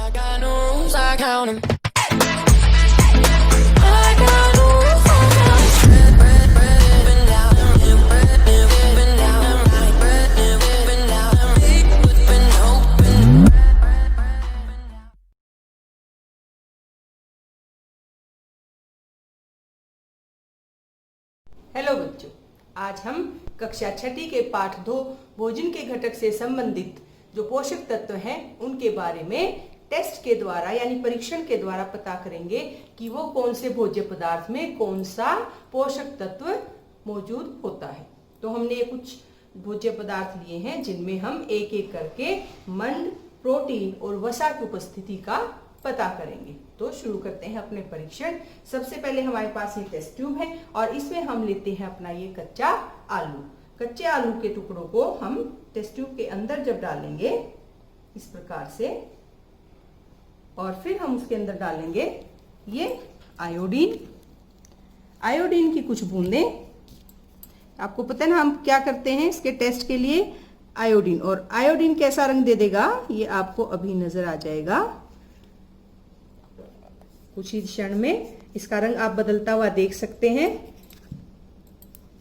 I got no rules, I count 'em. I got no rules, I count 'em. Bread, up and down, bread, up and down, right, bread, up and down, up and open. Hello बच्चों, आज हम कक्षा छठी के पाठ 2 भोजन के घटक से संबंधित जो पोषक तत्व हैं उनके बारे में टेस्ट के द्वारा यानी परीक्षण के द्वारा पता करेंगे कि वो कौन से भोज्य पदार्थ में कौन सा पोषक तत्व मौजूद होता है। तो हमने कुछ भोज्य पदार्थ लिए हैं जिनमें हम एक एक करके मंड, प्रोटीन और वसा की उपस्थिति का पता करेंगे। तो शुरू करते हैं अपने परीक्षण। सबसे पहले हमारे पास ये टेस्ट ट्यूब है और इसमें हम लेते हैं अपना ये कच्चा आलू। कच्चे आलू के टुकड़ों को हम टेस्ट ट्यूब के अंदर जब डालेंगे इस प्रकार से, और फिर हम उसके अंदर डालेंगे ये आयोडीन। आयोडीन की कुछ बूंदें। आपको पता है ना हम क्या करते हैं इसके टेस्ट के लिए, आयोडीन। और आयोडीन कैसा रंग दे देगा ये आपको अभी नजर आ जाएगा कुछ ही क्षण में। इसका रंग आप बदलता हुआ देख सकते हैं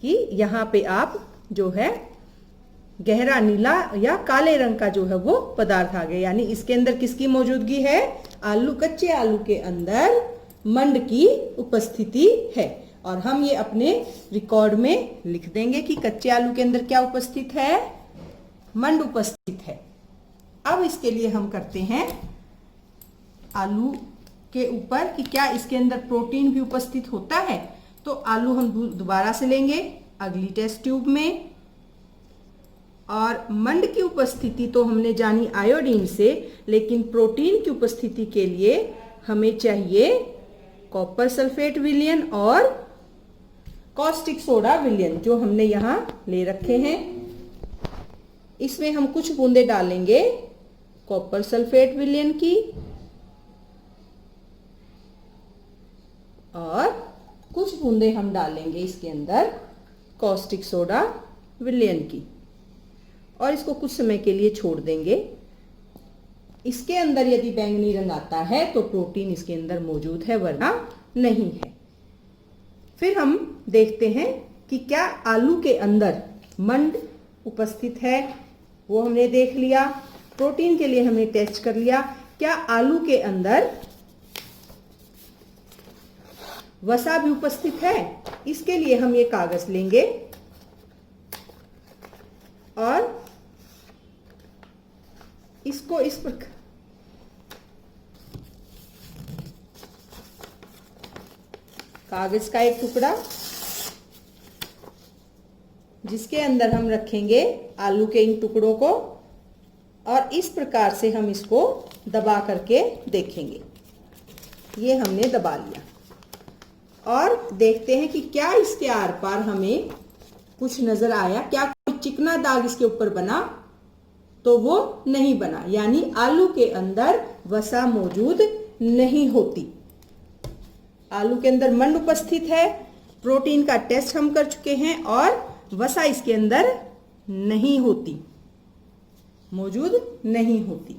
कि यहाँ पे आप जो है गहरा नीला या काले रंग का जो है वो पदार्थ आ गया। यानी इसके अंदर किसकी मौजूदगी है? आलू, कच्चे आलू के अंदर मंड की उपस्थिति है। और हम ये अपने रिकॉर्ड में लिख देंगे कि कच्चे आलू के अंदर क्या उपस्थित है? मंड उपस्थित है। अब इसके लिए हम करते हैं आलू के ऊपर कि क्या इसके अंदर प्रोटीन भी उपस्थित होता है। तो आलू हम दोबारा से लेंगे अगली टेस्ट ट्यूब में, और मंड की उपस्थिति तो हमने जानी आयोडीन से, लेकिन प्रोटीन की उपस्थिति के लिए हमें चाहिए कॉपर सल्फेट विलयन और कॉस्टिक सोडा विलयन, जो हमने यहां ले रखे हैं। इसमें हम कुछ बूंदे डालेंगे कॉपर सल्फेट विलयन की और कुछ बूंदे हम डालेंगे इसके अंदर कॉस्टिक सोडा विलयन की, और इसको कुछ समय के लिए छोड़ देंगे। इसके अंदर यदि बैंगनी रंग आता है तो प्रोटीन इसके अंदर मौजूद है, वरना नहीं है। फिर हम देखते हैं कि क्या आलू के अंदर मंड उपस्थित है, वो हमने देख लिया। प्रोटीन के लिए हमने टेस्ट कर लिया। क्या आलू के अंदर वसा भी उपस्थित है? इसके लिए हम ये कागज लेंगे और इसको इस प्रकार कागज का एक टुकड़ा जिसके अंदर हम रखेंगे आलू के इन टुकड़ों को, और इस प्रकार से हम इसको दबा करके देखेंगे। ये हमने दबा लिया और देखते हैं कि क्या इसके आर पार हमें कुछ नजर आया, क्या कोई चिकना दाग इसके ऊपर बना? तो वो नहीं बना, यानी आलू के अंदर वसा मौजूद नहीं होती। आलू के अंदर मंड उपस्थित है, प्रोटीन का टेस्ट हम कर चुके हैं और वसा इसके अंदर नहीं होती, मौजूद नहीं होती।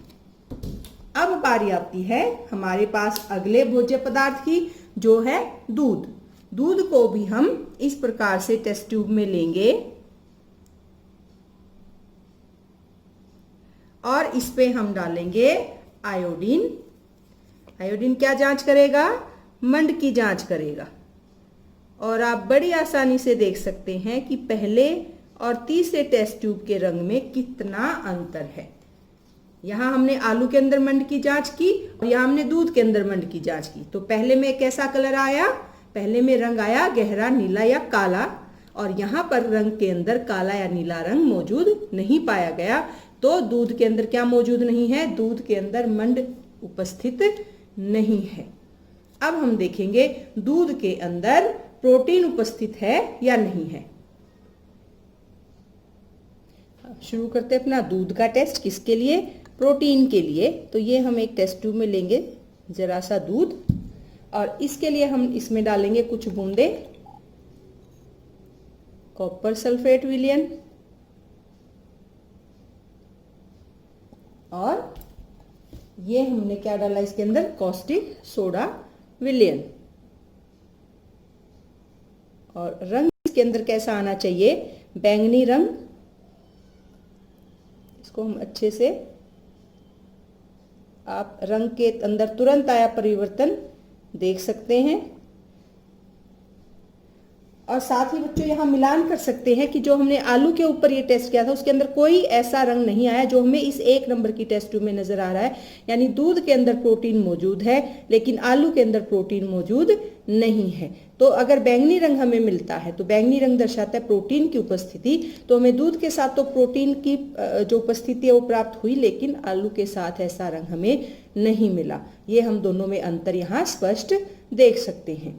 अब बारी आती है हमारे पास अगले भोज्य पदार्थ की, जो है दूध। दूध को भी हम इस प्रकार से टेस्ट ट्यूब में लेंगे और इस पे हम डालेंगे आयोडीन। आयोडीन क्या जांच करेगा? मंड की जांच करेगा। और आप बड़ी आसानी से देख सकते हैं कि पहले और तीसरे टेस्ट ट्यूब के रंग में कितना अंतर है। यहाँ हमने आलू के अंदर मंड की जांच की और यहाँ हमने दूध के अंदर मंड की जांच की। तो पहले में कैसा कलर आया? पहले में रंग आया गहरा नीला या काला, और यहाँ पर रंग के अंदर काला या नीला रंग मौजूद नहीं पाया गया। तो दूध के अंदर क्या मौजूद नहीं है? दूध के अंदर मंड उपस्थित नहीं है। अब हम देखेंगे दूध के अंदर प्रोटीन उपस्थित है या नहीं है। शुरू करते हैं अपना दूध का टेस्ट। किसके लिए? प्रोटीन के लिए। तो ये हम एक टेस्ट ट्यूब में लेंगे जरा सा दूध, और इसके लिए हम इसमें डालेंगे कुछ बूंदे कॉपर सल्फेट विलयन और ये हमने क्या डाला इसके अंदर, कॉस्टिक सोडा विलयन। और रंग इसके अंदर कैसा आना चाहिए, बैंगनी रंग। इसको हम अच्छे से, आप रंग के अंदर तुरंत आया परिवर्तन देख सकते हैं। और साथ ही बच्चों यहाँ मिलान कर सकते हैं कि जो हमने आलू के ऊपर ये टेस्ट किया था उसके अंदर कोई ऐसा रंग नहीं आया जो हमें इस 1 नंबर की टेस्ट ट्यूब में नजर आ रहा है। यानी दूध के अंदर प्रोटीन मौजूद है लेकिन आलू के अंदर प्रोटीन मौजूद नहीं है। तो अगर बैंगनी रंग हमें मिलता है तो बैंगनी रंग दर्शाता है प्रोटीन की उपस्थिति। तो हमें दूध के साथ तो प्रोटीन की जो उपस्थिति है वो प्राप्त हुई, लेकिन आलू के साथ ऐसा रंग हमें नहीं मिला। ये हम दोनों में अंतर यहाँ स्पष्ट देख सकते हैं।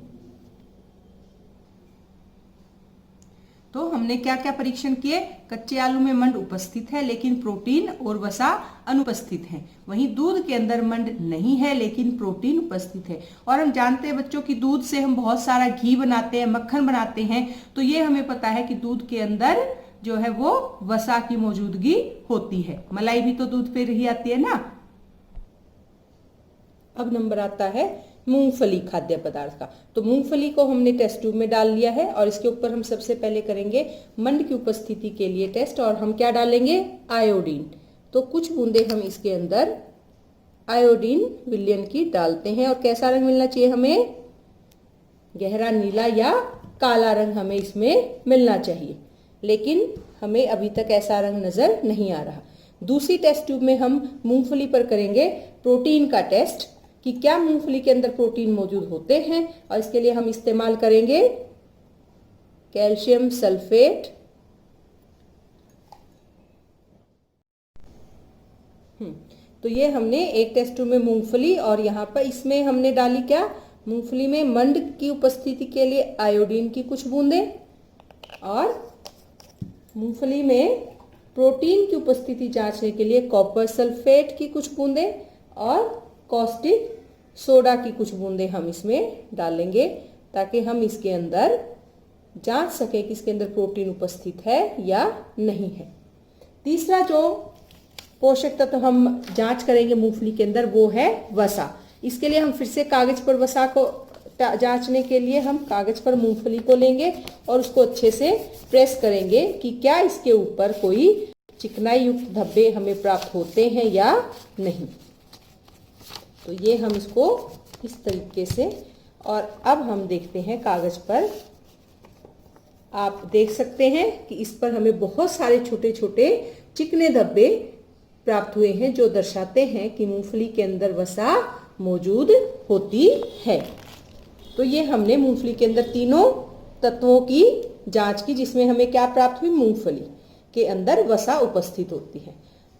तो हमने क्या क्या परीक्षण किए, कच्चे आलू में मंड उपस्थित है लेकिन प्रोटीन और वसा अनुपस्थित है। वहीं दूध के अंदर मंड नहीं है लेकिन प्रोटीन उपस्थित है। और हम जानते हैं बच्चों कि दूध से हम बहुत सारा घी बनाते हैं, मक्खन बनाते हैं। तो ये हमें पता है कि दूध के अंदर जो है वो वसा की मौजूदगी होती है। मलाई भी तो दूध पे रही आती है ना। अब नंबर आता है मूंगफली खाद्य पदार्थ का। तो मूंगफली को हमने टेस्ट ट्यूब में डाल लिया है और इसके ऊपर हम सबसे पहले करेंगे मंड की उपस्थिति के लिए टेस्ट। और हम क्या डालेंगे, आयोडीन। तो कुछ बूंदे हम इसके अंदर आयोडीन विलयन की डालते हैं। और कैसा रंग मिलना चाहिए हमें, गहरा नीला या काला रंग हमें इसमें मिलना चाहिए, लेकिन हमें अभी तक ऐसा रंग नजर नहीं आ रहा। दूसरी टेस्ट ट्यूब में हम मूंगफली पर करेंगे प्रोटीन का टेस्ट कि क्या मूंगफली के अंदर प्रोटीन मौजूद होते हैं। और इसके लिए हम इस्तेमाल करेंगे कैल्शियम सल्फेट। तो ये हमने एक टेस्ट ट्यूब में मूंगफली, और यहाँ पर इसमें हमने डाली क्या, मूंगफली में मंड की उपस्थिति के लिए आयोडीन की कुछ बूंदें, और मूंगफली में प्रोटीन की उपस्थिति जांचने के लिए कॉपर सल्फेट की कुछ बूंदें और कॉस्टिक सोडा की कुछ बूंदें हम इसमें डालेंगे, ताकि हम इसके अंदर जांच सकें कि इसके अंदर प्रोटीन उपस्थित है या नहीं है। तीसरा जो पोषक तत्व हम जांच करेंगे मूंगफली के अंदर वो है वसा। इसके लिए हम फिर से कागज पर वसा को जांचने के लिए हम कागज पर मूंगफली को लेंगे और उसको अच्छे से प्रेस करेंगे कि क्या इसके ऊपर कोई चिकनाई युक्त धब्बे हमें प्राप्त होते हैं या नहीं। तो ये हम इसको इस तरीके से, और अब हम देखते हैं कागज पर, आप देख सकते हैं कि इस पर हमें बहुत सारे छोटे छोटे चिकने धब्बे प्राप्त हुए हैं जो दर्शाते हैं कि मूंगफली के अंदर वसा मौजूद होती है। तो ये हमने मूंगफली के अंदर तीनों तत्वों की जांच की, जिसमें हमें क्या प्राप्त हुई, मूंगफली के अंदर वसा उपस्थित होती है।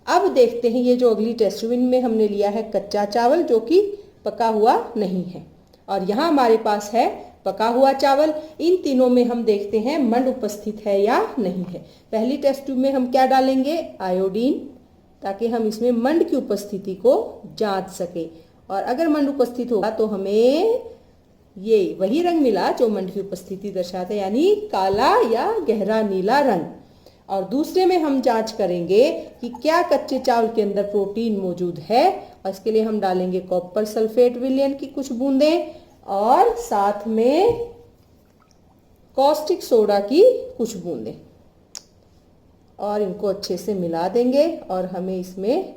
अब देखते हैं ये जो अगली टेस्ट ट्यूब में हमने लिया है कच्चा चावल जो कि पका हुआ नहीं है, और यहाँ हमारे पास है पका हुआ चावल। इन तीनों में हम देखते हैं मंड उपस्थित है या नहीं है। पहली टेस्ट ट्यूब में हम क्या डालेंगे, आयोडीन, ताकि हम इसमें मंड की उपस्थिति को जांच सके। और अगर मंड उपस्थित होगा तो हमें ये वही रंग मिला जो मंड की उपस्थिति दर्शाता है, यानी काला या गहरा नीला रंग। और दूसरे में हम जांच करेंगे कि क्या कच्चे चावल के अंदर प्रोटीन मौजूद है, और इसके लिए हम डालेंगे कॉपर सल्फेट विलयन की कुछ बूंदें और साथ में कॉस्टिक सोडा की कुछ बूंदें, और इनको अच्छे से मिला देंगे। और हमें इसमें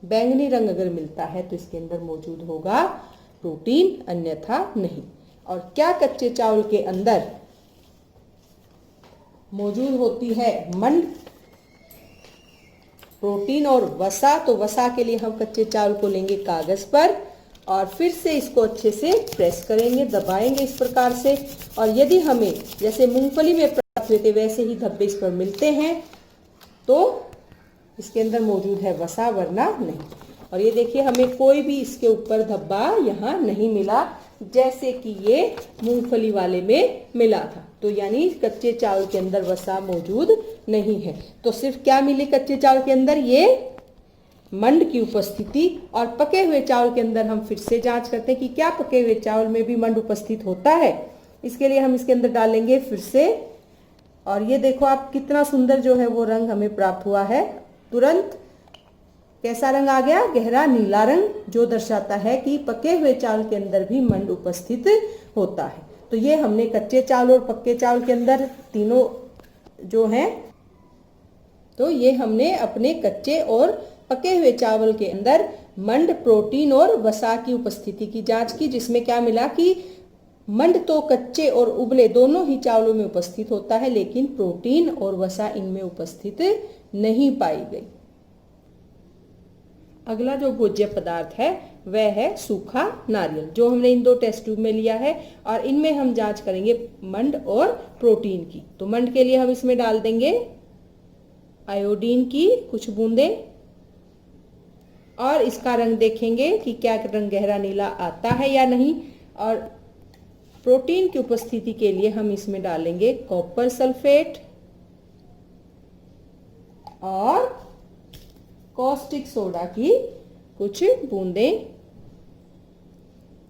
बैंगनी रंग अगर मिलता है तो इसके अंदर मौजूद होगा प्रोटीन, अन्यथा नहीं। और क्या कच्चे चावल के अंदर मौजूद होती है मंड, प्रोटीन और वसा। तो वसा के लिए हम कच्चे चावल को लेंगे कागज पर और फिर से इसको अच्छे से प्रेस करेंगे, दबाएंगे इस प्रकार से। और यदि हमें जैसे मूंगफली में प्राप्त हुए थे वैसे ही धब्बे इस पर मिलते हैं तो इसके अंदर मौजूद है वसा, वरना नहीं। और ये देखिए हमें कोई भी इसके ऊपर धब्बा यहाँ नहीं मिला, जैसे कि ये मूंगफली वाले में मिला था। तो यानी कच्चे चावल के अंदर वसा मौजूद नहीं है। तो सिर्फ क्या मिली कच्चे चावल के अंदर, ये मंड की उपस्थिति। और पके हुए चावल के अंदर हम फिर से जांच करते हैं कि क्या पके हुए चावल में भी मंड उपस्थित होता है। इसके लिए हम इसके अंदर डालेंगे फिर से, और ये देखो आप कितना सुंदर जो है वो रंग हमें प्राप्त हुआ है। तुरंत कैसा रंग आ गया? गहरा नीला रंग, जो दर्शाता है कि पके हुए चावल के अंदर भी मंड उपस्थित होता है। तो ये हमने कच्चे चावल और पक्के चावल के अंदर तीनों जो हैं, तो ये हमने अपने कच्चे और पके हुए चावल के अंदर मंड, प्रोटीन और वसा की उपस्थिति की जांच की, जिसमें क्या मिला कि मंड तो कच्चे और उबले दोनों ही चावलों में उपस्थित होता है, लेकिन प्रोटीन और वसा इनमें उपस्थित नहीं पाई गई। अगला जो भोज्य पदार्थ है वह है सूखा नारियल, जो हमने इन दो टेस्ट ट्यूब में लिया है और इनमें हम जांच करेंगे मंड और प्रोटीन की। तो मंड के लिए हम इसमें डाल देंगे आयोडीन की कुछ बूंदें और इसका रंग देखेंगे कि क्या रंग गहरा नीला आता है या नहीं। और प्रोटीन की उपस्थिति के लिए हम इसमें डालेंगे कॉपर सल्फेट और कॉस्टिक सोडा की कुछ बूंदें,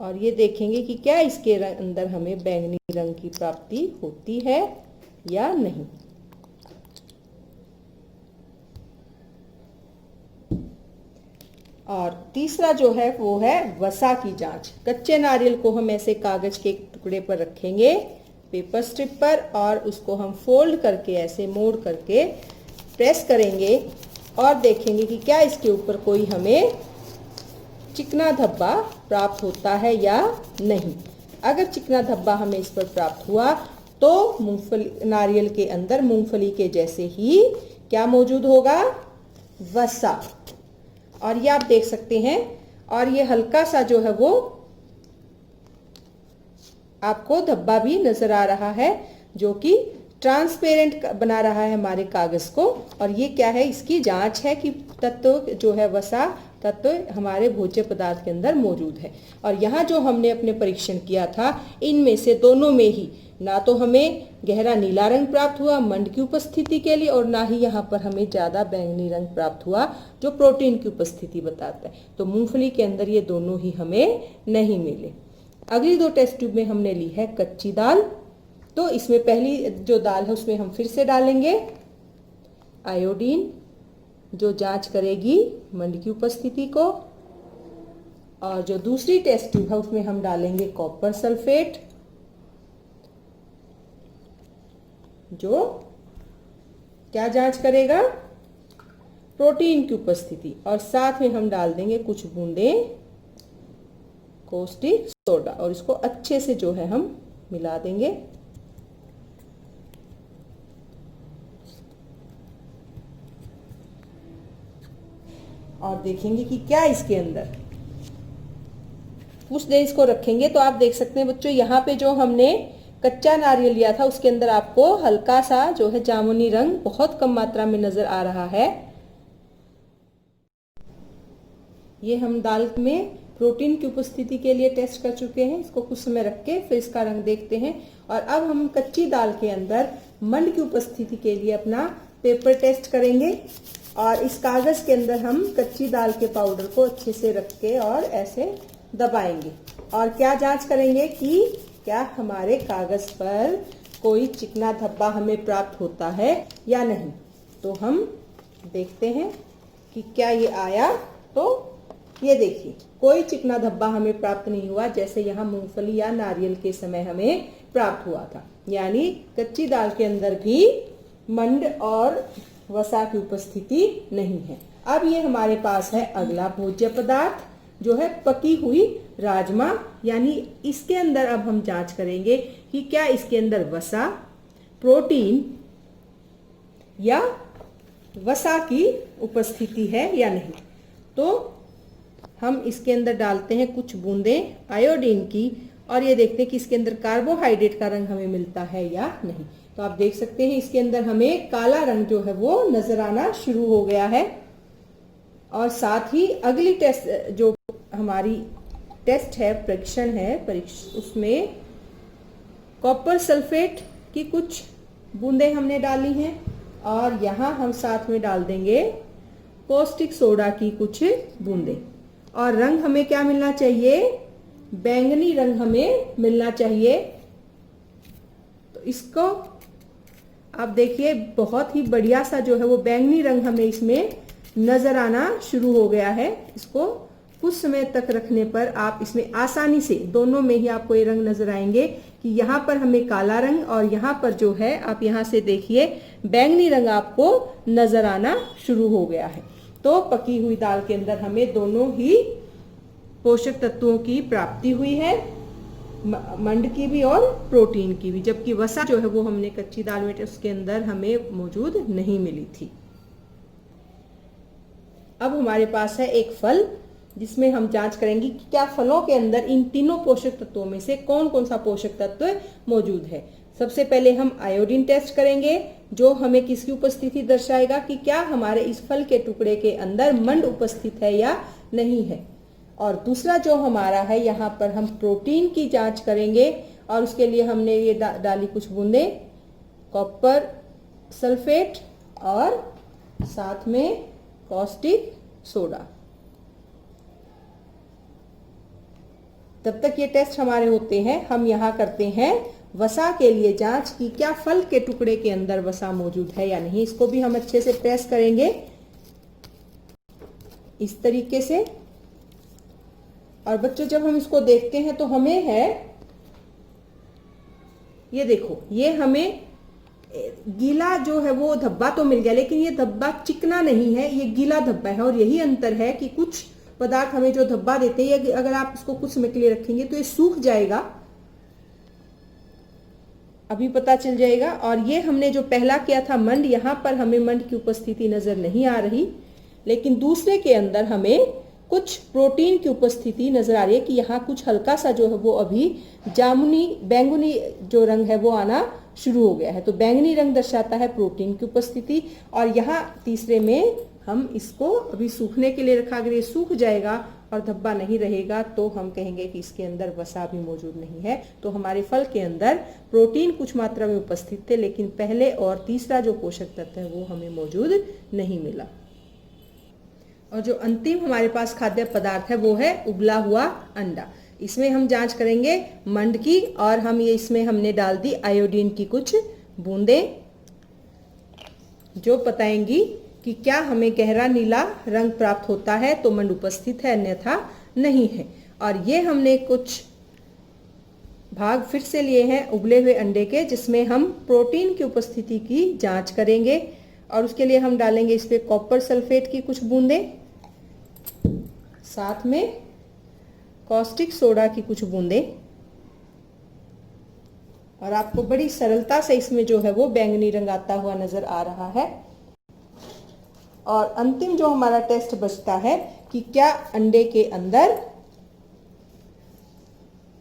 और ये देखेंगे कि क्या इसके अंदर हमें बैंगनी रंग की प्राप्ति होती है या नहीं। और तीसरा जो है वो है वसा की जांच। कच्चे नारियल को हम ऐसे कागज के टुकड़े पर रखेंगे, पेपर स्ट्रिप पर, और उसको हम फोल्ड करके ऐसे मोड़ करके प्रेस करेंगे और देखेंगे कि क्या इसके ऊपर कोई हमें चिकना धब्बा प्राप्त होता है या नहीं। अगर चिकना धब्बा हमें इस पर प्राप्त हुआ तो मूंगफली, नारियल के अंदर मूंगफली के जैसे ही क्या मौजूद होगा? वसा। और ये आप देख सकते हैं, और ये हल्का सा जो है वो आपको धब्बा भी नजर आ रहा है, जो कि ट्रांसपेरेंट बना रहा है हमारे कागज को। और ये क्या है? इसकी जांच है कि तत्व जो है वसा तत्व हमारे भोज्य पदार्थ के अंदर मौजूद है। और यहाँ जो हमने अपने परीक्षण किया था, इनमें से दोनों में ही ना तो हमें गहरा नीला रंग प्राप्त हुआ मंड की उपस्थिति के लिए, और ना ही यहाँ पर हमें ज्यादा बैंगनी रंग प्राप्त हुआ जो प्रोटीन की उपस्थिति बताता है। तो मूंगफली के अंदर ये दोनों ही हमें नहीं मिले। अगली दो टेस्ट ट्यूब में हमने ली है कच्ची दाल। तो इसमें पहली जो दाल है उसमें हम फिर से डालेंगे आयोडीन, जो जांच करेगी मंड की उपस्थिति को। और जो दूसरी टेस्ट ट्यूब है उसमें हम डालेंगे कॉपर सल्फेट, जो क्या जांच करेगा? प्रोटीन की उपस्थिति। और साथ में हम डाल देंगे कुछ बूंदें कॉस्टिक सोडा, और इसको अच्छे से जो है हम मिला देंगे। और देखेंगे कि क्या इसके अंदर, कुछ देर इसको रखेंगे। तो आप देख सकते हैं बच्चों, यहाँ पे जो हमने कच्चा नारियल लिया था उसके अंदर आपको हल्का सा जो है जामुनी रंग बहुत कम मात्रा में नजर आ रहा है। ये हम दाल में प्रोटीन की उपस्थिति के लिए टेस्ट कर चुके हैं। इसको कुछ समय रख के फिर इसका रंग देखते हैं। और अब हम कच्ची दाल के अंदर मंड की उपस्थिति के लिए अपना पेपर टेस्ट करेंगे। और इस कागज के अंदर हम कच्ची दाल के पाउडर को अच्छे से रख के और ऐसे दबाएंगे, और क्या जांच करेंगे कि क्या हमारे कागज पर कोई चिकना धब्बा हमें प्राप्त होता है या नहीं। तो हम देखते हैं कि क्या ये आया। तो ये देखिए, कोई चिकना धब्बा हमें प्राप्त नहीं हुआ, जैसे यहाँ मूंगफली या नारियल के समय हमें प्राप्त हुआ था। यानी कच्ची दाल के अंदर भी मंड और वसा की उपस्थिति नहीं है। अब ये हमारे पास है अगला भोज्य पदार्थ, जो है पकी हुई राजमा। यानी इसके अंदर अब हम जांच करेंगे कि क्या इसके अंदर वसा, प्रोटीन या वसा की उपस्थिति है या नहीं। तो हम इसके अंदर डालते हैं कुछ बूंदें आयोडीन की, और ये देखते हैं कि इसके अंदर कार्बोहाइड्रेट का रंग हमें मिलता है या नहीं। तो आप देख सकते हैं इसके अंदर हमें काला रंग जो है वो नजर आना शुरू हो गया है। और साथ ही अगली टेस्ट जो हमारी टेस्ट है, परीक्षण है, उसमें कॉपर सल्फेट की कुछ बूंदें हमने डाली हैं, और यहाँ हम साथ में डाल देंगे कॉस्टिक सोडा की कुछ बूंदें। और रंग हमें क्या मिलना चाहिए? बैंगनी रंग हमें मिलना चाहिए। तो इसको आप देखिए, बहुत ही बढ़िया सा जो है वो बैंगनी रंग हमें इसमें नजर आना शुरू हो गया है। इसको कुछ समय तक रखने पर आप इसमें आसानी से दोनों में ही आपको ये रंग नजर आएंगे कि यहाँ पर हमें काला रंग और यहाँ पर जो है आप यहाँ से देखिए बैंगनी रंग आपको नजर आना शुरू हो गया है। तो पकी हुई दाल के अंदर हमें दोनों ही पोषक तत्वों की प्राप्ति हुई है, मंड की भी और प्रोटीन की भी, जबकि वसा जो है वो हमने कच्ची दाल में उसके अंदर हमें मौजूद नहीं मिली थी। अब हमारे पास है एक फल जिसमें हम जांच करेंगे कि क्या फलों के अंदर इन तीनों पोषक तत्वों में से कौन कौन सा पोषक तत्व मौजूद है। सबसे पहले हम आयोडीन टेस्ट करेंगे जो हमें किसकी उपस्थिति दर्शाएगा कि क्या हमारे इस फल के टुकड़े के अंदर मंड उपस्थित है या नहीं है। और दूसरा जो हमारा है यहाँ पर हम प्रोटीन की जांच करेंगे और उसके लिए हमने ये डाली कुछ बूंदे कॉपर सल्फेट और साथ में कॉस्टिक सोडा। तब तक ये टेस्ट हमारे होते हैं, हम यहाँ करते हैं वसा के लिए जांच कि क्या फल के टुकड़े के अंदर वसा मौजूद है या नहीं। इसको भी हम अच्छे से प्रेस करेंगे इस तरीके से। और बच्चों जब हम इसको देखते हैं तो हमें है, ये देखो ये हमें गीला जो है वो धब्बा तो मिल गया, लेकिन ये धब्बा चिकना नहीं है, ये गीला धब्बा है। और यही अंतर है कि कुछ पदार्थ हमें जो धब्बा देते हैं अगर आप इसको कुछ समय के लिए रखेंगे तो ये सूख जाएगा, अभी पता चल जाएगा। और ये हमने जो पहला किया था मंड, यहाँ पर हमें मंड की उपस्थिति नजर नहीं आ रही, लेकिन दूसरे के अंदर हमें कुछ प्रोटीन की उपस्थिति नजर आ रही है कि यहाँ कुछ हल्का सा जो है वो अभी जामुनी बैंगनी जो रंग है वो आना शुरू हो गया है। तो बैंगनी रंग दर्शाता है प्रोटीन की उपस्थिति। और यहाँ तीसरे में हम इसको अभी सूखने के लिए रखा, अगर ये सूख जाएगा और धब्बा नहीं रहेगा तो हम कहेंगे कि इसके अंदर वसा भी मौजूद नहीं है। तो हमारे फल के अंदर प्रोटीन कुछ मात्रा में उपस्थित थे, लेकिन पहले और तीसरा जो पोषक तत्व है वो हमें मौजूद नहीं मिला। और जो अंतिम हमारे पास खाद्य पदार्थ है वो है उबला हुआ अंडा। इसमें हम जांच करेंगे मंड की और हम ये इसमें हमने डाल दी आयोडीन की कुछ बूंदे जो बताएंगी कि क्या हमें गहरा नीला रंग प्राप्त होता है तो मंड उपस्थित है अन्यथा नहीं है। और ये हमने कुछ भाग फिर से लिए हैं उबले हुए अंडे के जिसमें हम प्रोटीन की उपस्थिति की जांच करेंगे। और उसके लिए हम डालेंगे इस पे कॉपर सल्फेट की कुछ बूंदे, साथ में कॉस्टिक सोडा की कुछ बूंदे। और आपको बड़ी सरलता से इसमें जो है वो बैंगनी रंग आता हुआ नजर आ रहा है। और अंतिम जो हमारा टेस्ट बचता है कि क्या अंडे के अंदर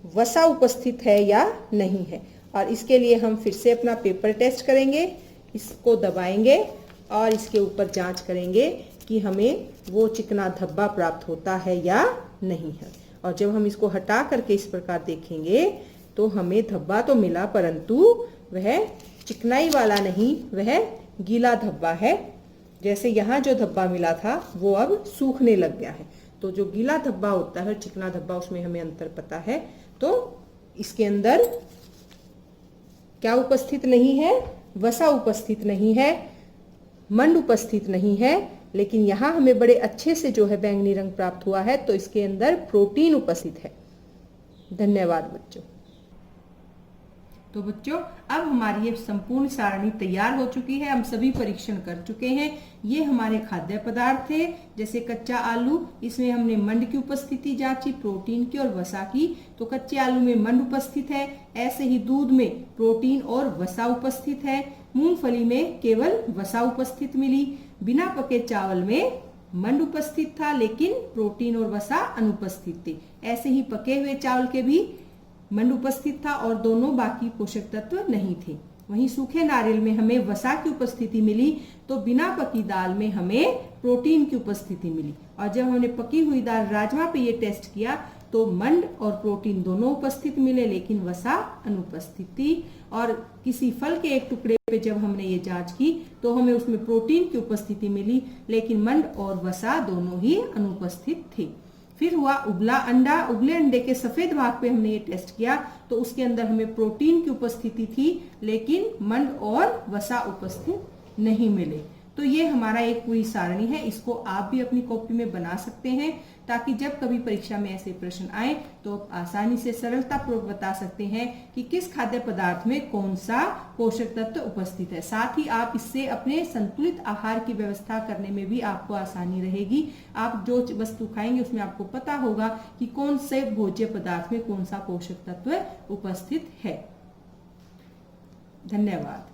वसा उपस्थित है या नहीं है। और इसके लिए हम फिर से अपना पेपर टेस्ट करेंगे, इसको दबाएंगे और इसके ऊपर जांच करेंगे कि हमें वो चिकना धब्बा प्राप्त होता है या नहीं है। और जब हम इसको हटा करके इस प्रकार देखेंगे तो हमें धब्बा तो मिला, परंतु वह चिकनाई वाला नहीं, वह गीला धब्बा है। जैसे यहाँ जो धब्बा मिला था वो अब सूखने लग गया है। तो जो गीला धब्बा होता है चिकना धब्बा, उसमें हमें अंतर पता है। तो इसके अंदर क्या उपस्थित नहीं है, वसा उपस्थित नहीं है, मंड उपस्थित नहीं है, लेकिन यहाँ हमें बड़े अच्छे से जो है बैंगनी रंग प्राप्त हुआ है। तो इसके अंदर प्रोटीन उपस्थित है। धन्यवाद बच्चों। तो बच्चों अब हमारी ये संपूर्ण सारणी तैयार हो चुकी है, हम सभी परीक्षण कर चुके हैं। ये हमारे खाद्य पदार्थ थे, जैसे कच्चा आलू, इसमें हमने मंड की उपस्थिति जांची, प्रोटीन की और वसा की। तो कच्चे आलू में मंड उपस्थित है, ऐसे ही दूध में प्रोटीन और वसा उपस्थित है। मूंगफली में केवल वसा उपस्थित मिली। बिना पके चावल में मंड उपस्थित था लेकिन प्रोटीन और वसा अनुपस्थित थे। ऐसे ही पके हुए चावल के भी मंड उपस्थित था और दोनों बाकी पोषक तत्व नहीं थे। वहीं सूखे नारियल में हमें वसा की उपस्थिति मिली, तो बिना पकी दाल में हमें प्रोटीन की उपस्थिति मिली। और जब हमने पकी हुई दाल राजमा पे ये टेस्ट किया तो मंड और प्रोटीन दोनों उपस्थित मिले लेकिन वसा अनुपस्थित थी। और किसी फल के एक टुकड़े पे जब हमने ये जांच की तो हमें उसमें प्रोटीन की उपस्थिति मिली लेकिन मंड और वसा दोनों ही अनुपस्थित थे। फिर हुआ उबला अंडा। उबले अंडे के सफेद भाग पे हमने ये टेस्ट किया तो उसके अंदर हमें प्रोटीन की उपस्थिति थी लेकिन मंड और वसा उपस्थित नहीं मिले। तो ये हमारा एक पूरी सारणी है, इसको आप भी अपनी कॉपी में बना सकते हैं ताकि जब कभी परीक्षा में ऐसे प्रश्न आए तो आप आसानी से सरलता पूर्वक बता सकते हैं कि किस खाद्य पदार्थ में कौन सा पोषक तत्व उपस्थित है। साथ ही आप इससे अपने संतुलित आहार की व्यवस्था करने में भी आपको आसानी रहेगी। आप जो वस्तु खाएंगे उसमें आपको पता होगा कि कौन से भोज्य पदार्थ में कौन सा पोषक तत्व उपस्थित है। धन्यवाद।